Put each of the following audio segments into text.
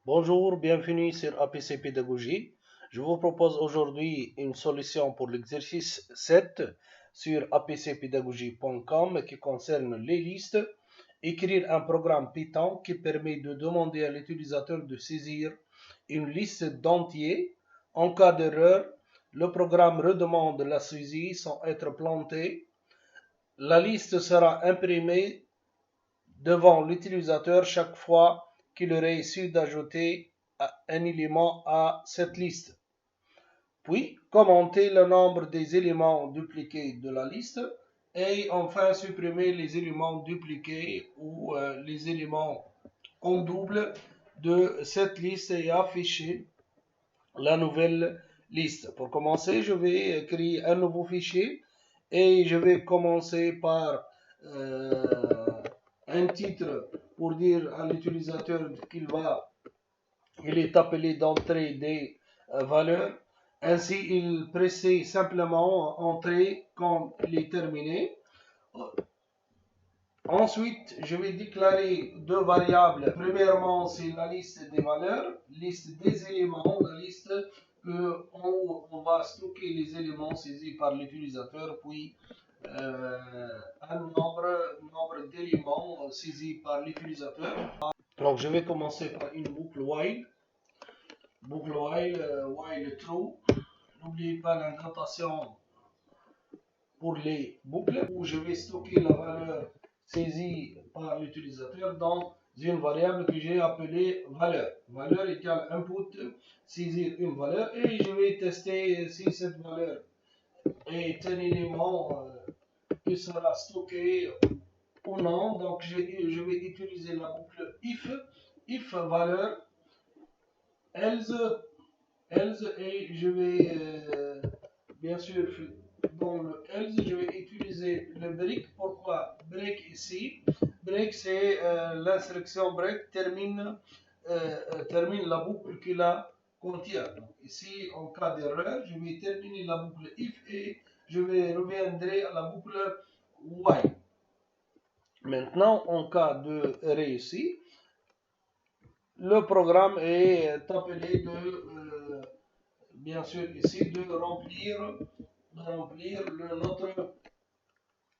Bonjour, bienvenue sur APC Pédagogie. Je vous propose aujourd'hui une solution pour l'exercice 7 sur apcpédagogie.com qui concerne les listes. Écrire un programme Python qui permet de demander à l'utilisateur de saisir une liste d'entiers. En cas d'erreur, le programme redemande la saisie sans être planté. La liste sera imprimée devant l'utilisateur chaque fois qu'il aurait essayé d'ajouter un élément à cette liste. Puis, commenter le nombre des éléments dupliqués de la liste et enfin supprimer les éléments dupliqués ou les éléments en double de cette liste et afficher la nouvelle liste. Pour commencer, je vais créer un nouveau fichier et je vais commencer par un titre pour dire à l'utilisateur qu'il est appelé d'entrer des valeurs. Ainsi, il précise simplement entrer quand il est terminé. Ensuite, je vais déclarer deux variables. Premièrement, c'est la liste des valeurs, liste des éléments, la liste où on va stocker les éléments saisis par l'utilisateur, puis un nombre d'éléments saisis par l'utilisateur. Donc, je vais commencer par une boucle while. Boucle while true. N'oubliez pas l'indentation pour les boucles où je vais stocker la valeur saisie par l'utilisateur dans une variable que j'ai appelée valeur. Valeur égale input, saisir une valeur et je vais tester si cette valeur est un élément qui sera stocké ou non. Donc je vais utiliser la boucle if valeur, else, et je vais bien sûr dans le else je vais utiliser le break. Pourquoi break ici? Break c'est l'instruction break termine la boucle qui la contient. Donc, ici en cas d'erreur je vais terminer la boucle if et je vais reviendrai à la boucle while. Maintenant en cas de réussite, le programme est appelé de bien sûr ici de remplir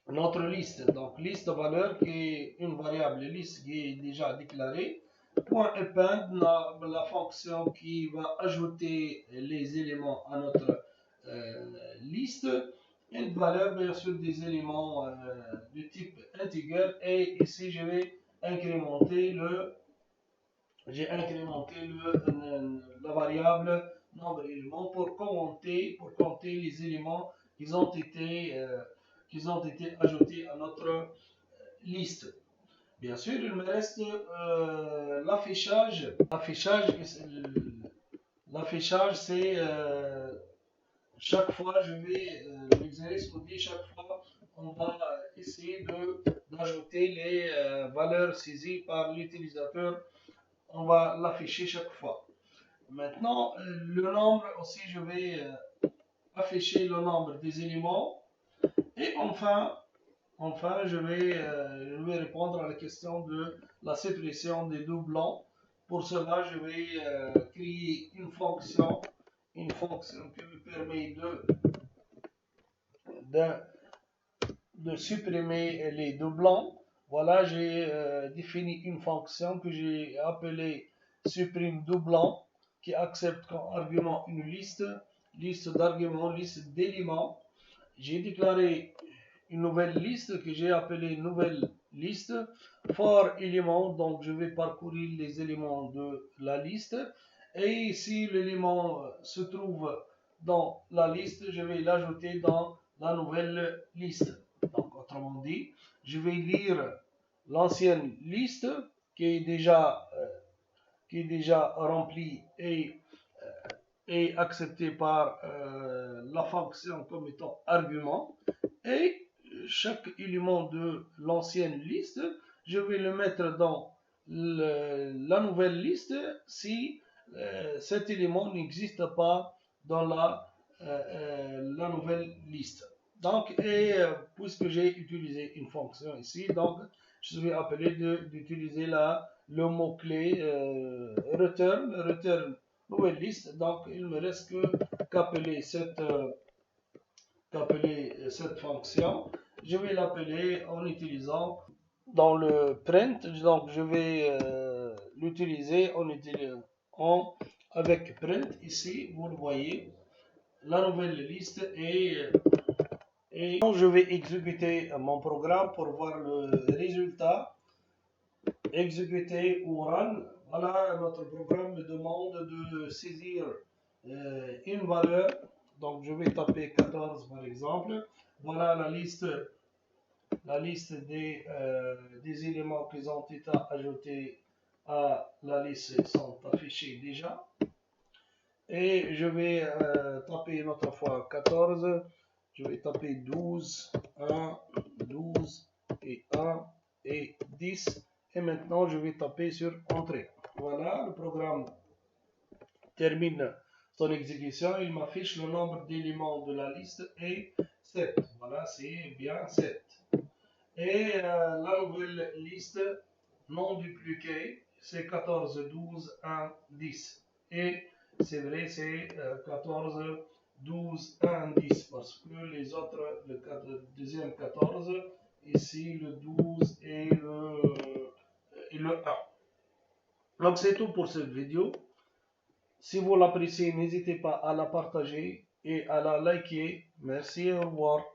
notre liste. Donc liste valeur qui est une variable liste qui est déjà déclarée. Point append, la fonction qui va ajouter les éléments à notre liste. Une valeur bien sûr des éléments de type integer et ici je vais incrémenter la variable nombre d'éléments pour compter les éléments qui ont été ajoutés à notre liste. Bien sûr, il me reste l'affichage. L'affichage, c'est chaque fois, l'exercice nous dit chaque fois, on va essayer d'ajouter les valeurs saisies par l'utilisateur. On va l'afficher chaque fois. Maintenant, le nombre aussi, je vais afficher le nombre des éléments. Et enfin je vais répondre à la question de la suppression des doublons. Pour cela, je vais créer une fonction qui me permet de supprimer les doublons. Voilà, j'ai défini une fonction que j'ai appelée supprime doublon qui accepte comme argument une liste d'arguments, liste d'éléments. J'ai déclaré une nouvelle liste que j'ai appelée nouvelle liste for élément. Donc je vais parcourir les éléments de la liste et si l'élément se trouve dans la liste, je vais l'ajouter dans la nouvelle liste. Donc autrement dit, je vais lire l'ancienne liste qui est déjà remplie et acceptée par la fonction comme étant argument. Et chaque élément de l'ancienne liste, je vais le mettre dans la nouvelle liste si cet élément n'existe pas dans la nouvelle liste. Donc, puisque j'ai utilisé une fonction ici, donc je suis appelé d'utiliser la le mot-clé return nouvelle liste. Donc il me reste qu'appeler cette fonction. Je vais l'appeler en utilisant dans le print. Donc je vais l'utiliser avec print. Ici vous le voyez, la nouvelle liste et je vais exécuter mon programme pour voir le résultat. Exécuter ou run. Voilà, notre programme me demande de saisir une valeur. Donc je vais taper 14 par exemple. Voilà la liste des éléments qui ont été ajoutés à la liste sont affichés déjà. Et je vais taper une autre fois 14. Je vais taper 12, 1, 12 et 1 et 10. Et maintenant, je vais taper sur Entrée. Voilà, le programme termine son exécution. Il m'affiche le nombre d'éléments de la liste est 7. Voilà, c'est bien 7. Et la nouvelle liste non dupliquée, c'est 14, 12, 1, 10. Et c'est vrai, c'est 14, 12, 1, 10. Parce que les autres, le deuxième 14, ici le 12 et le 1. Donc c'est tout pour cette vidéo. Si vous l'appréciez, n'hésitez pas à la partager et à la liker. Merci et au revoir.